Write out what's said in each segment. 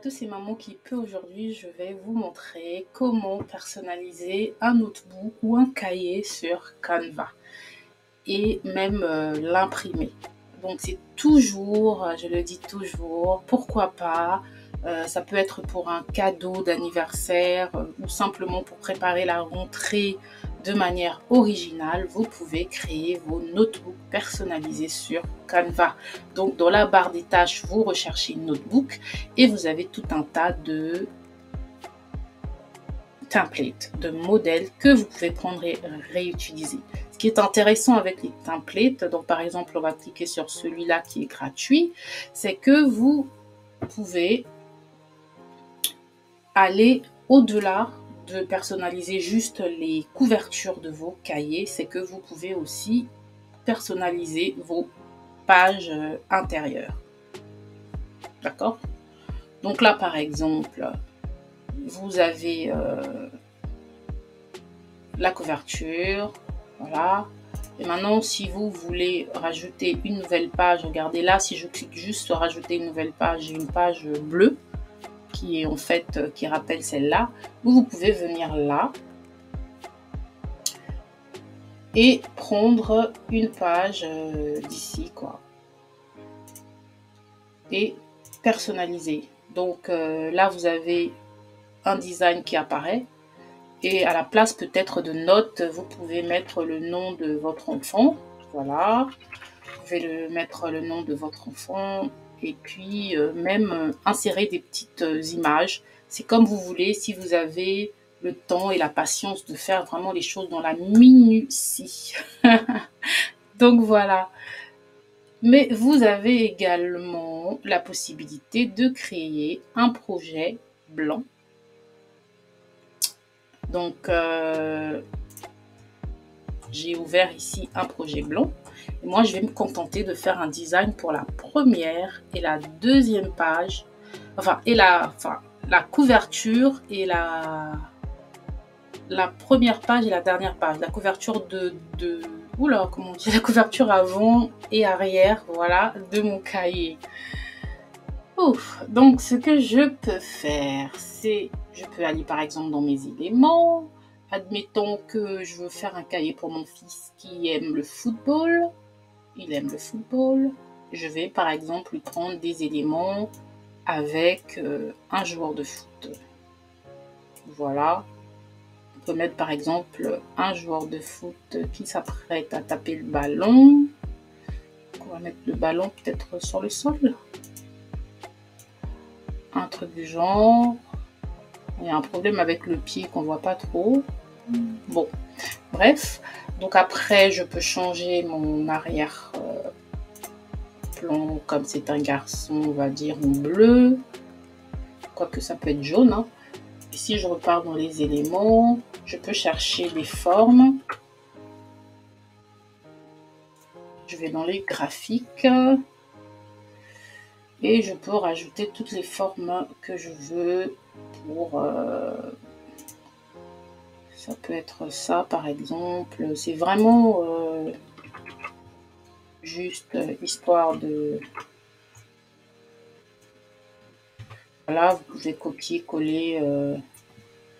tous, c'est Maman qui peut. Aujourd'hui, je vais vous montrer comment personnaliser un notebook ou un cahier sur Canva et même l'imprimer. Donc c'est toujours, je le dis toujours, pourquoi pas, ça peut être pour un cadeau d'anniversaire ou simplement pour préparer la rentrée de manière originale. Vous pouvez créer vos notebooks personnalisés sur Canva. Donc dans la barre des tâches, vous recherchez notebook et vous avez tout un tas de templates, de modèles que vous pouvez prendre et réutiliser. Ce qui est intéressant avec les templates, donc par exemple on va cliquer sur celui-là qui est gratuit, c'est que vous pouvez aller au-delà de personnaliser juste les couvertures de vos cahiers, c'est que vous pouvez aussi personnaliser vos pages intérieures. D'accord? Donc là par exemple, vous avez la couverture, voilà. Et maintenant, si vous voulez rajouter une nouvelle page, regardez là, si je clique juste sur rajouter une nouvelle page, j'ai une page bleue qui est en fait, qui rappelle celle-là, où vous pouvez venir là et prendre une page d'ici, quoi, et personnaliser. Donc là, vous avez un design qui apparaît. Et à la place peut-être de notes, vous pouvez mettre le nom de votre enfant. Voilà, vous pouvez mettre le nom de votre enfant et puis même insérer des petites images. C'est comme vous voulez, si vous avez le temps et la patience de faire vraiment les choses dans la minutie. Donc voilà. Mais vous avez également la possibilité de créer un projet blanc. Donc, j'ai ouvert ici un projet blanc. Et moi, je vais me contenter de faire un design pour la première et la deuxième page. Enfin, la couverture et la première page et la dernière page. La couverture oula, comment on dit, la couverture avant et arrière, voilà, de mon cahier. Ouf. Donc, ce que je peux faire, c'est, je peux aller par exemple dans mes éléments. Admettons que je veux faire un cahier pour mon fils qui aime le football. Il aime le football. Je vais par exemple lui prendre des éléments avec un joueur de foot. Voilà. On peut mettre par exemple un joueur de foot qui s'apprête à taper le ballon. On va mettre le ballon peut-être sur le sol. Un truc du genre. Il y a un problème avec le pied qu'on voit pas trop. Bon, bref. Donc après, je peux changer mon arrière-plan. Comme c'est un garçon, on va dire en bleu. Quoique ça peut être jaune. Hein. Et si je repars dans les éléments, je peux chercher les formes. Je vais dans les graphiques. Et je peux rajouter toutes les formes que je veux pour... ça peut être ça, par exemple. C'est vraiment juste histoire de... Voilà, vous pouvez copier, coller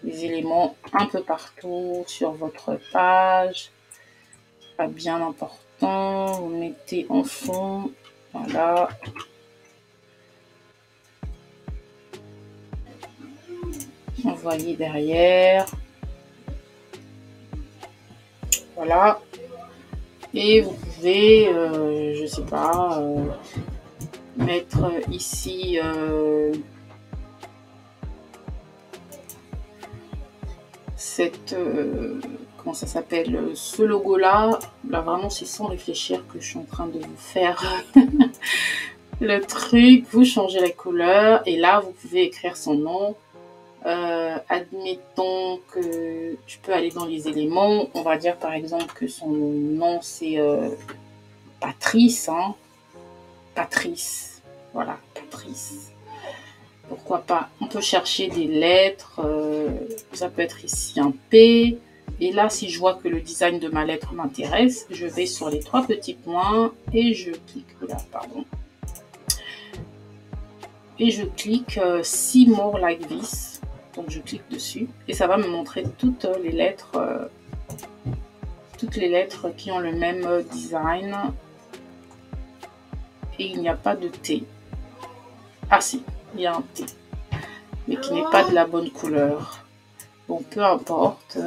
les éléments un peu partout sur votre page. Pas bien important. Vous mettez en fond. Voilà. Envoyer derrière. Voilà. Et vous pouvez, je sais pas, mettre ici comment ça s'appelle, ce logo là vraiment c'est sans réfléchir que je suis en train de vous faire le truc. Vous changez la couleur et là vous pouvez écrire son nom. Admettons que je peux aller dans les éléments, on va dire par exemple que son nom c'est Patrice, hein. Patrice, voilà, Patrice. Pourquoi pas, on peut chercher des lettres, ça peut être ici un P, et là si je vois que le design de ma lettre m'intéresse, je vais sur les trois petits points et je clique là, pardon. et je clique See More Like This. Donc je clique dessus et ça va me montrer toutes les lettres qui ont le même design. Et il n'y a pas de T. Ah si, il y a un T, mais qui n'est pas de la bonne couleur. Bon, peu importe,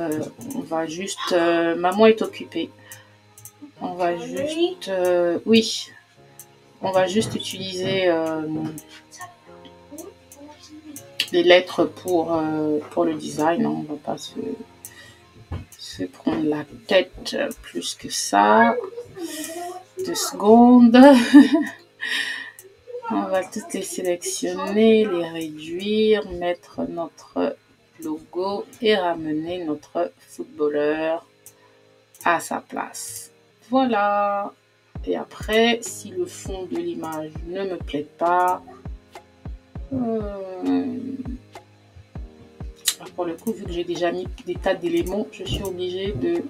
on va juste... maman est occupée. On va juste... oui, on va juste utiliser les lettres pour le design. On ne va pas se prendre la tête plus que ça. 2 secondes. On va toutes les sélectionner, les réduire, mettre notre logo et ramener notre footballeur à sa place. Voilà. Et après, si le fond de l'image ne me plaît pas, pour le coup, vu que j'ai déjà mis des tas d'éléments, je suis obligée de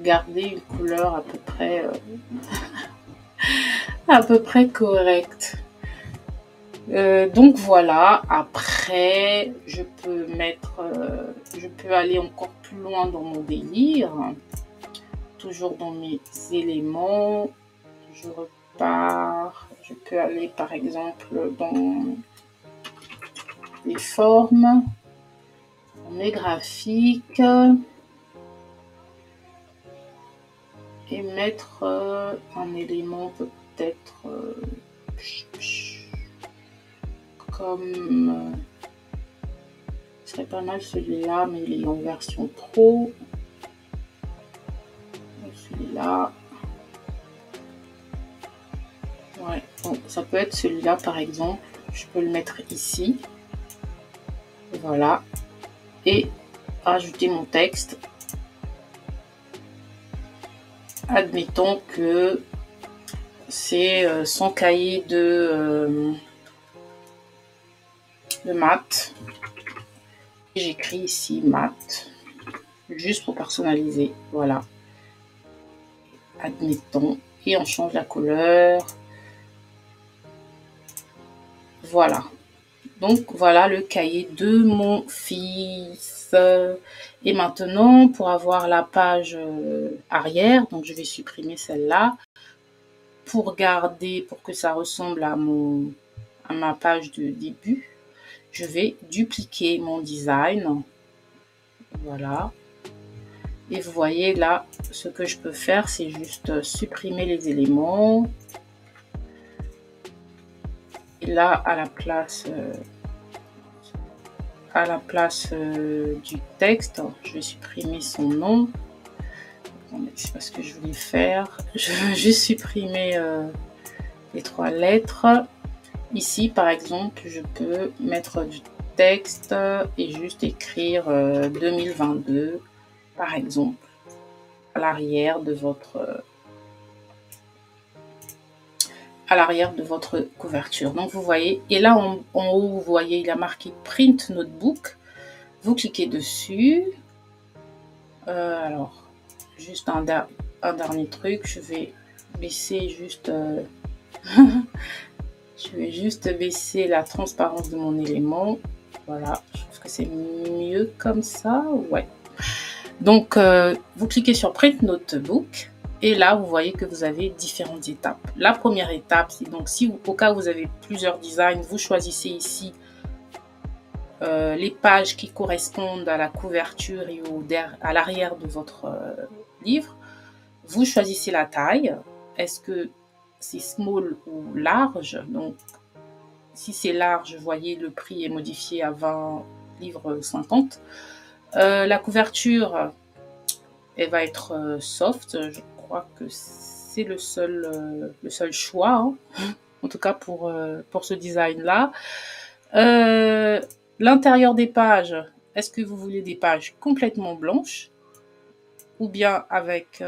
garder une couleur à peu près correcte. Donc voilà, après je peux aller encore plus loin dans mon délire, toujours dans mes éléments. Je repars, je peux aller par exemple dans les formes, dans mes graphiques et mettre un élément peut-être comme ce serait pas mal celui-là, mais il est en version pro. Celui-là, ouais, bon, ça peut être celui-là par exemple. Je peux le mettre ici, voilà, et ajouter mon texte. Admettons que c'est son cahier de maths. J'écris ici maths, juste pour personnaliser, voilà. Admettons, et on change la couleur. Voilà. Donc voilà le cahier de mon fils. Et maintenant, pour avoir la page arrière, donc je vais supprimer celle-là. Pour garder, pour que ça ressemble à ma page de début, je vais dupliquer mon design. Voilà. Et vous voyez là, ce que je peux faire, c'est juste supprimer les éléments. Et là, à la place du texte, je vais supprimer son nom. C'est pas ce que je voulais faire. Je vais juste supprimer les 3 lettres. Ici, par exemple, je peux mettre du texte et juste écrire 2022, par exemple, à l'arrière de votre couverture. Donc vous voyez, et là en haut, vous voyez, il a marqué Print Notebook. Vous cliquez dessus. Alors, juste un dernier truc, je vais baisser juste... je vais juste baisser la transparence de mon élément. Voilà, je trouve que c'est mieux comme ça. Ouais. Donc, vous cliquez sur Print Notebook. Et là, vous voyez que vous avez différentes étapes. La première étape, c'est donc si au cas où vous avez plusieurs designs, vous choisissez ici les pages qui correspondent à la couverture et à l'arrière de votre livre. Vous choisissez la taille. Est-ce que c'est small ou large? Donc, si c'est large, vous voyez, le prix est modifié à 20 livres 50. La couverture, elle va être soft. Je crois que c'est le seul choix, hein, en tout cas pour ce design-là. L'intérieur des pages, est-ce que vous voulez des pages complètement blanches ou bien avec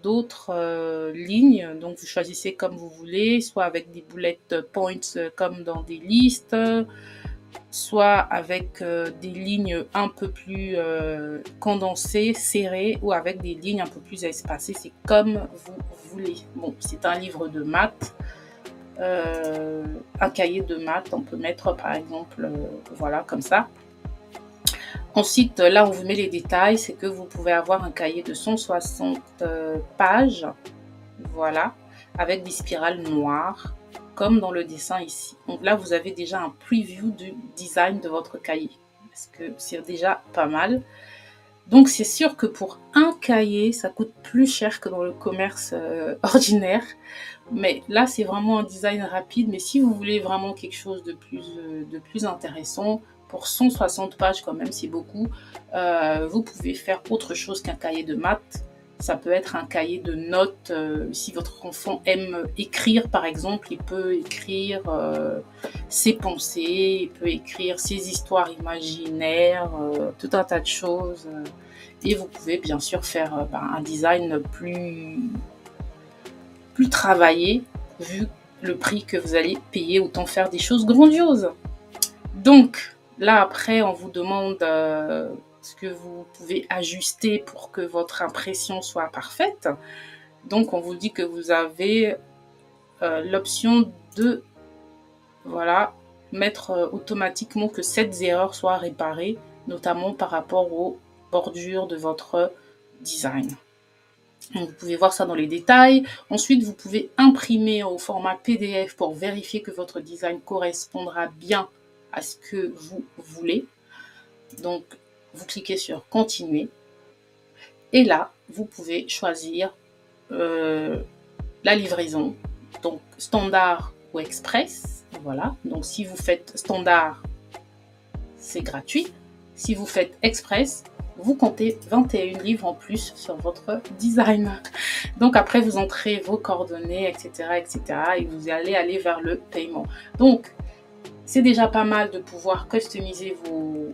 d'autres lignes? Donc vous choisissez comme vous voulez, soit avec des bullet points comme dans des listes, soit avec des lignes un peu plus condensées, serrées, ou avec des lignes un peu plus espacées. C'est comme vous voulez. Bon, c'est un livre de maths, un cahier de maths, on peut mettre par exemple, voilà, comme ça. Ensuite, là, on vous met les détails, c'est que vous pouvez avoir un cahier de 160 pages, voilà, avec des spirales noires, comme dans le dessin ici. Donc là, vous avez déjà un preview du design de votre cahier, parce que c'est déjà pas mal. Donc, c'est sûr que pour un cahier, ça coûte plus cher que dans le commerce ordinaire. Mais là, c'est vraiment un design rapide. Mais si vous voulez vraiment quelque chose de plus intéressant, pour 160 pages quand même, c'est beaucoup, vous pouvez faire autre chose qu'un cahier de maths. Ça peut être un cahier de notes. Si votre enfant aime écrire, par exemple, il peut écrire ses pensées, il peut écrire ses histoires imaginaires, tout un tas de choses. Et vous pouvez bien sûr faire un design plus travaillé, vu le prix que vous allez payer, autant faire des choses grandioses. Donc, là, après, on vous demande ce que vous pouvez ajuster pour que votre impression soit parfaite. Donc, on vous dit que vous avez l'option de, voilà, mettre automatiquement que cette erreur soit réparée, notamment par rapport aux bordures de votre design. Donc, vous pouvez voir ça dans les détails. Ensuite, vous pouvez imprimer au format PDF pour vérifier que votre design correspondra bien à ce que vous voulez. Donc, vous cliquez sur continuer. Et là, vous pouvez choisir la livraison. Donc, standard ou express. Voilà. Donc, si vous faites standard, c'est gratuit. Si vous faites express, vous comptez 21 livres en plus sur votre design. Donc après, vous entrez vos coordonnées, etc., etc. et vous allez aller vers le paiement. Donc, c'est déjà pas mal de pouvoir customiser vos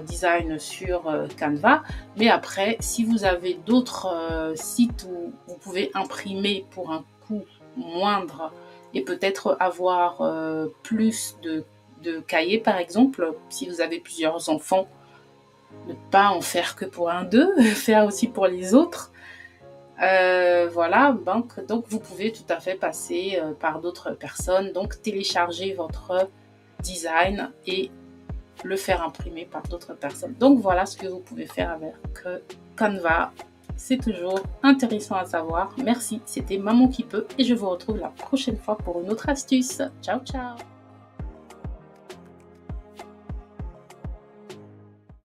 designs sur Canva. Mais après, si vous avez d'autres sites où vous pouvez imprimer pour un coût moindre et peut-être avoir plus de cahiers, par exemple, si vous avez plusieurs enfants, ne pas en faire que pour un d'eux, faire aussi pour les autres. Voilà, donc vous pouvez tout à fait passer par d'autres personnes, donc télécharger votre design et le faire imprimer par d'autres personnes. Donc voilà ce que vous pouvez faire avec Canva. C'est toujours intéressant à savoir. Merci, c'était Maman qui peut et je vous retrouve la prochaine fois pour une autre astuce. Ciao, ciao!